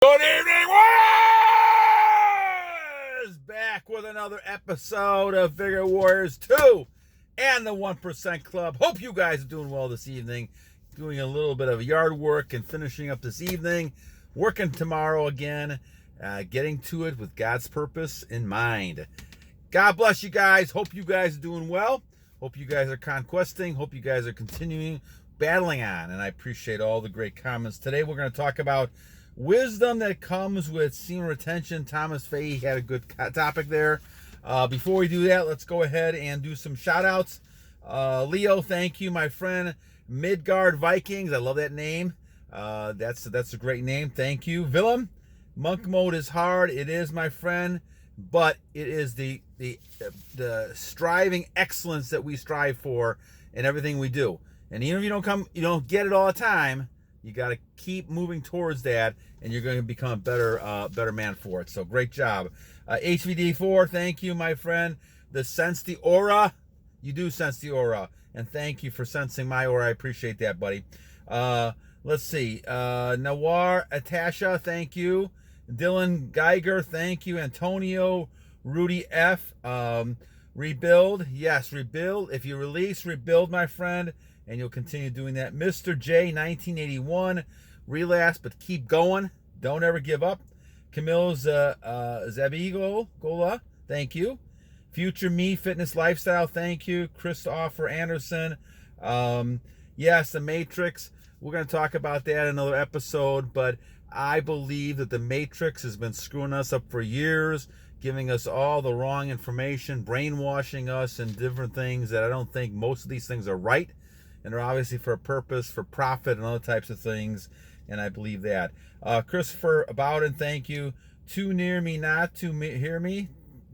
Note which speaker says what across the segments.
Speaker 1: Good evening, Warriors! Back with another episode of Vigor Warriors 2 and the 1% Club. Hope you guys are doing well this evening. Doing a little bit of yard work and finishing up this evening. Working tomorrow again. Getting to it with God's purpose in mind. God bless you guys. Hope you guys are doing well. Hope you guys are conquesting. Hope you guys are continuing battling on. And I appreciate all the great comments. Today we're going to talk about wisdom that comes with semen retention. Thomas Fahy had a good topic there. Before we do that, let's go ahead and do some shout outs. Leo, thank you, my friend. Midgard Vikings, I love that name. That's a great name. Thank you. Villem, monk mode is hard. It is, my friend, but it is the striving excellence that we strive for in everything we do. And even if you don't get it all the time, you got to keep moving towards that, and you're going to become a better man for it. So great job. Hvd IV, thank you, my friend. Sense the aura. You do sense the aura. And thank you for sensing my aura. I appreciate that, buddy. Let's see. Newar, attisha, thank you. Dylan Geiger, thank you. Antonio, Rudy F. Rebuild. Yes, rebuild. If you release, rebuild, my friend. And you'll continue doing that. Mr. J, 1981. Relapse, but keep going. Don't ever give up. Kamil Zabiegola, thank you. Future Me Fitness Lifestyle, thank you. Christopher Anderson. Yes, the Matrix. We're going to talk about that in another episode, but I believe that the Matrix has been screwing us up for years, giving us all the wrong information, brainwashing us and different things that I don't think most of these things are right. And they're obviously for a purpose, for profit, and other types of things. And I believe that. Christopher Bowder, thank you. Too near me not to hear me.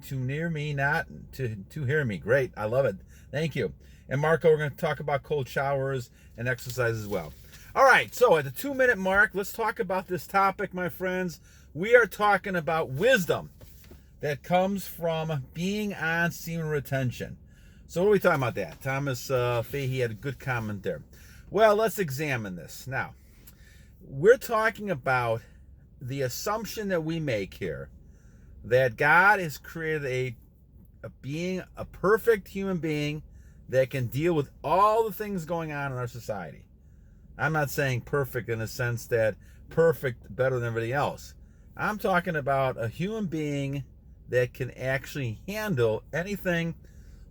Speaker 1: Too near me not to hear me. Great. I love it. Thank you. And Marco, we're going to talk about cold showers and exercise as well. All right. So at the 2-minute mark, let's talk about this topic, my friends. We are talking about wisdom that comes from being on semen retention. So what are we talking about that? Thomas Fahy had a good comment there. Well, let's examine this. Now, we're talking about the assumption that we make here that God has created a perfect human being that can deal with all the things going on in our society. I'm not saying perfect in the sense that perfect better than everybody else. I'm talking about a human being that can actually handle anything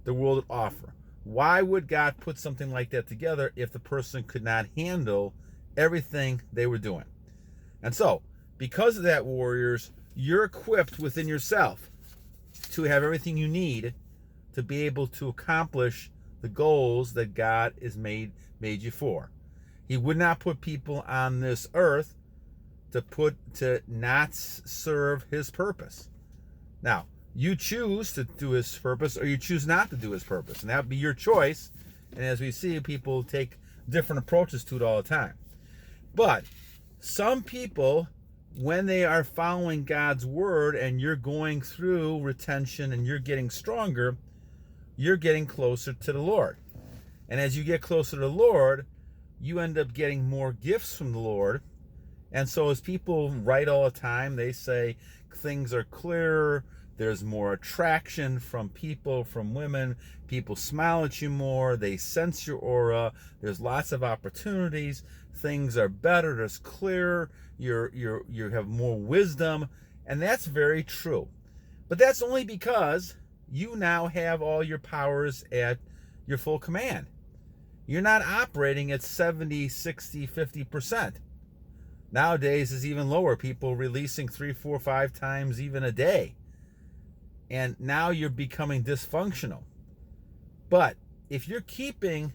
Speaker 1: the world would offer. Why would God put something like that together if the person could not handle everything they were doing? And so, because of that, warriors, you're equipped within yourself to have everything you need to be able to accomplish the goals that God has made you for. He would not put people on this earth to not serve his purpose. Now, you choose to do his purpose or you choose not to do his purpose. And that would be your choice. And as we see, people take different approaches to it all the time. But some people, when they are following God's word and you're going through retention and you're getting stronger, you're getting closer to the Lord. And as you get closer to the Lord, you end up getting more gifts from the Lord. And so as people write all the time, they say things are clearer. There's more attraction from people, from women. People smile at you more. They sense your aura. There's lots of opportunities. Things are better. There's clearer. You have more wisdom. And that's very true. But that's only because you now have all your powers at your full command. You're not operating at 70, 60, 50%. Nowadays, it's even lower. People releasing 3, 4, 5 times even a day. And now you're becoming dysfunctional. But if you're keeping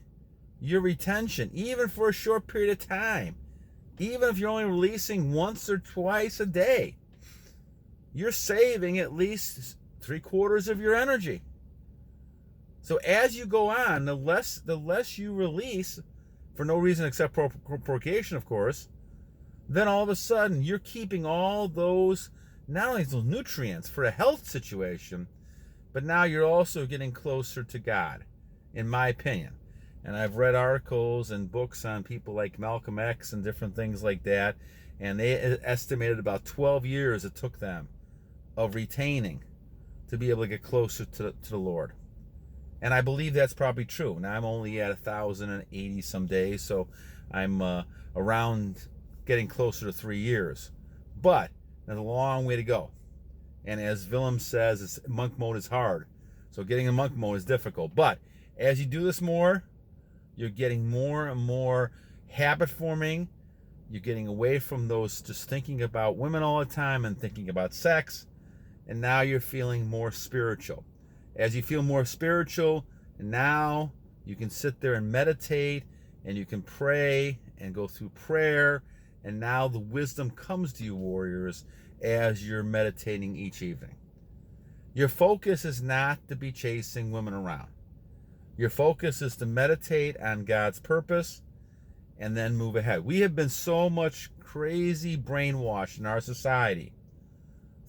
Speaker 1: your retention, even for a short period of time, even if you're only releasing once or twice a day, you're saving at least 3/4 of your energy. So as you go on, the less you release, for no reason except procreation, of course, then all of a sudden you're keeping all those, not only those nutrients for a health situation, but now you're also getting closer to God, in my opinion. And I've read articles and books on people like Malcolm X and different things like that. And they estimated about 12 years it took them of retaining to be able to get closer to the Lord. And I believe that's probably true. Now I'm only at 1,080 some days, so I'm around getting closer to 3 years. But there's a long way to go. And as Villem says, monk mode is hard. So getting in monk mode is difficult. But as you do this more, you're getting more and more habit forming. You're getting away from those just thinking about women all the time and thinking about sex. And now you're feeling more spiritual. As you feel more spiritual, and now you can sit there and meditate, and you can pray and go through prayer, and now the wisdom comes to you, warriors, as you're meditating each evening. Your focus is not to be chasing women around. Your focus is to meditate on God's purpose and then move ahead. We have been so much crazy brainwashed in our society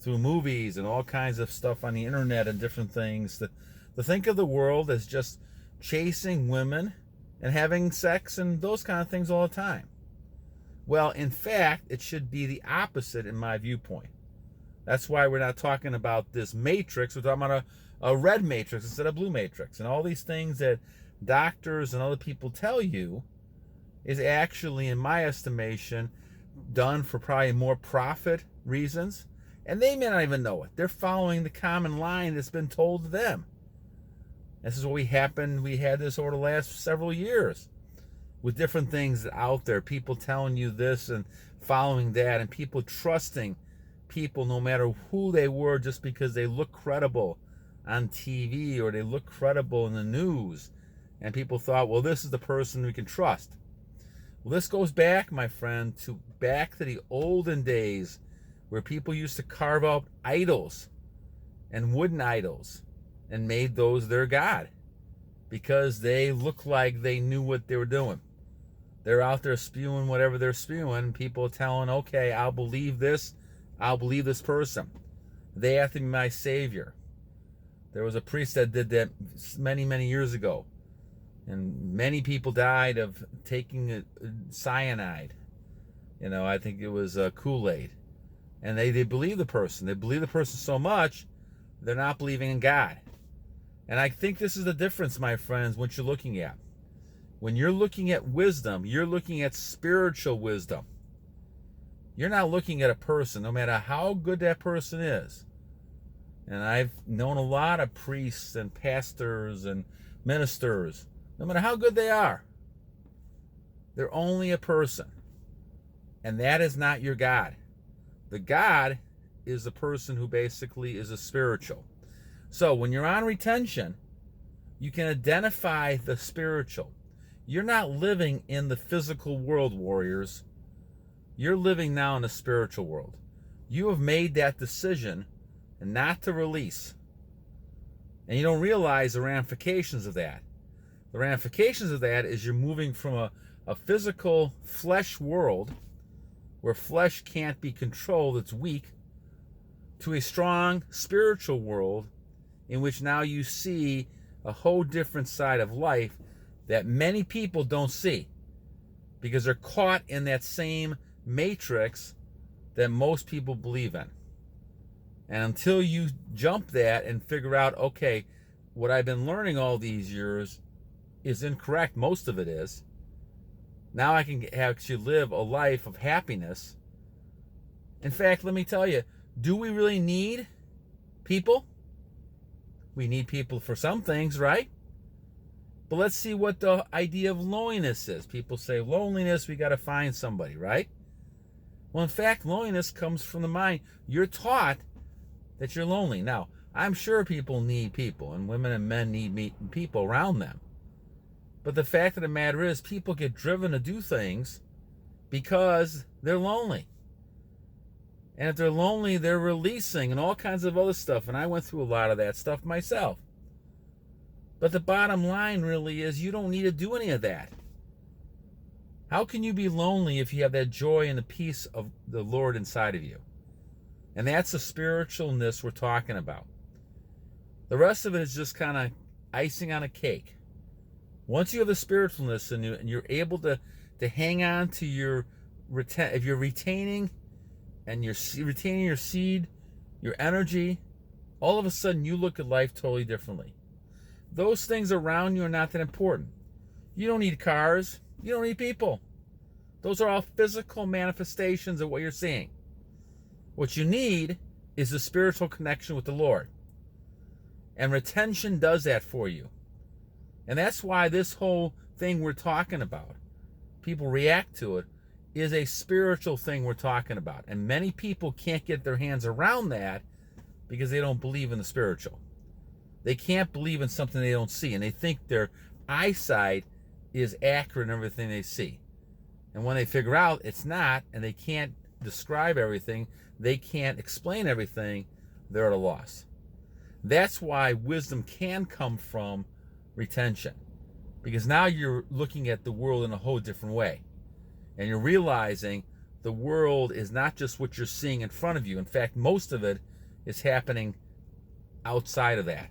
Speaker 1: through movies and all kinds of stuff on the internet and different things to think of the world as just chasing women and having sex and those kind of things all the time. Well, in fact, it should be the opposite in my viewpoint. That's why we're not talking about this matrix. We're talking about a red matrix instead of blue matrix. And all these things that doctors and other people tell you is actually, in my estimation, done for probably more profit reasons. And they may not even know it. They're following the common line that's been told to them. This is what we had this over the last several years with different things out there. People telling you this and following that, and people trusting people no matter who they were just because they look credible on TV or they look credible in the news. And people thought, well, this is the person we can trust. Well, this goes back, my friend, back to the olden days where people used to carve out idols and wooden idols and made those their god because they looked like they knew what they were doing. They're out there spewing whatever they're spewing. People are telling, okay, I'll believe this. I'll believe this person. They have to be my savior. There was a priest that did that many, many years ago. And many people died of taking cyanide. I think it was Kool-Aid. And they believe the person. They believe the person so much, they're not believing in God. And I think this is the difference, my friends, what you're looking at. When you're looking at wisdom, you're looking at spiritual wisdom. You're not looking at a person, no matter how good that person is. And I've known a lot of priests and pastors and ministers. No matter how good they are, they're only a person. And that is not your God. The God is the person who basically is a spiritual. So when you're on retention, you can identify the spiritual. You're not living in the physical world, warriors. You're living now in the spiritual world. You have made that decision not to release. And you don't realize the ramifications of that. The ramifications of that is you're moving from a physical flesh world where flesh can't be controlled, it's weak, to a strong spiritual world in which now you see a whole different side of life that many people don't see because they're caught in that same matrix that most people believe in. And until you jump that and figure out, okay, what I've been learning all these years is incorrect, most of it is, now I can actually live a life of happiness. In fact, let me tell you, do we really need people? We need people for some things, right? But let's see what the idea of loneliness is. People say, loneliness, we got to find somebody, right? Well, in fact, loneliness comes from the mind. You're taught that you're lonely. Now, I'm sure people need people, and women and men need people around them. But the fact of the matter is, people get driven to do things because they're lonely. And if they're lonely, they're releasing and all kinds of other stuff. And I went through a lot of that stuff myself. But the bottom line really is you don't need to do any of that. How can you be lonely if you have that joy and the peace of the Lord inside of you? And that's the spiritualness we're talking about. The rest of it is just kind of icing on a cake. Once you have the spiritualness and you're able to hang on to your if you're retaining and you're retaining your seed, your energy, all of a sudden you look at life totally differently. Those things around you are not that important. You don't need cars. You don't need people. Those are all physical manifestations of what you're seeing. What you need is a spiritual connection with the Lord. And retention does that for you. And that's why this whole thing we're talking about, people react to it, is a spiritual thing we're talking about. And many people can't get their hands around that because they don't believe in the spiritual. They can't believe in something they don't see. And they think their eyesight is accurate in everything they see. And when they figure out it's not, and they can't describe everything, they can't explain everything, they're at a loss. That's why wisdom can come from retention. Because now you're looking at the world in a whole different way. And you're realizing the world is not just what you're seeing in front of you. In fact, most of it is happening outside of that.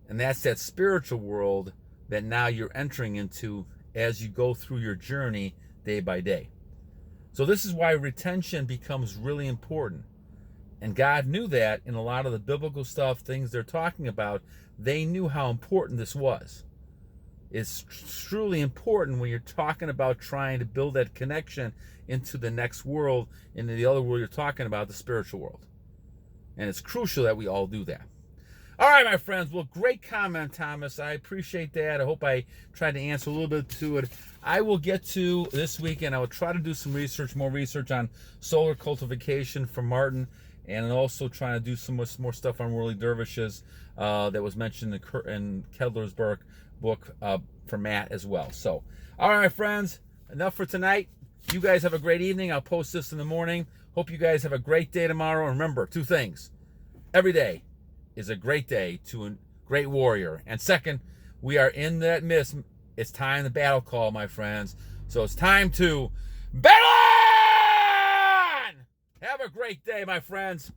Speaker 1: And that's that spiritual world that now you're entering into as you go through your journey day by day. So this is why retention becomes really important. And God knew that in a lot of the biblical stuff, things they're talking about, they knew how important this was. It's truly important when you're talking about trying to build that connection into the next world, into the other world you're talking about, the spiritual world. And it's crucial that we all do that. All right, my friends. Well, great comment, Thomas. I appreciate that. I hope I tried to answer a little bit to it. I will get to this weekend. I will try to do some research, more research on solar cultification from Martin, and also trying to do some more stuff on worldly dervishes that was mentioned in Kedler's book from Matt as well. So, all right, my friends, enough for tonight. You guys have a great evening. I'll post this in the morning. Hope you guys have a great day tomorrow. And remember, 2 things. Every day is a great day to a great warrior. And second, we are in that mist. It's time to battle call, my friends. So it's time to battle on! Have a great day, my friends.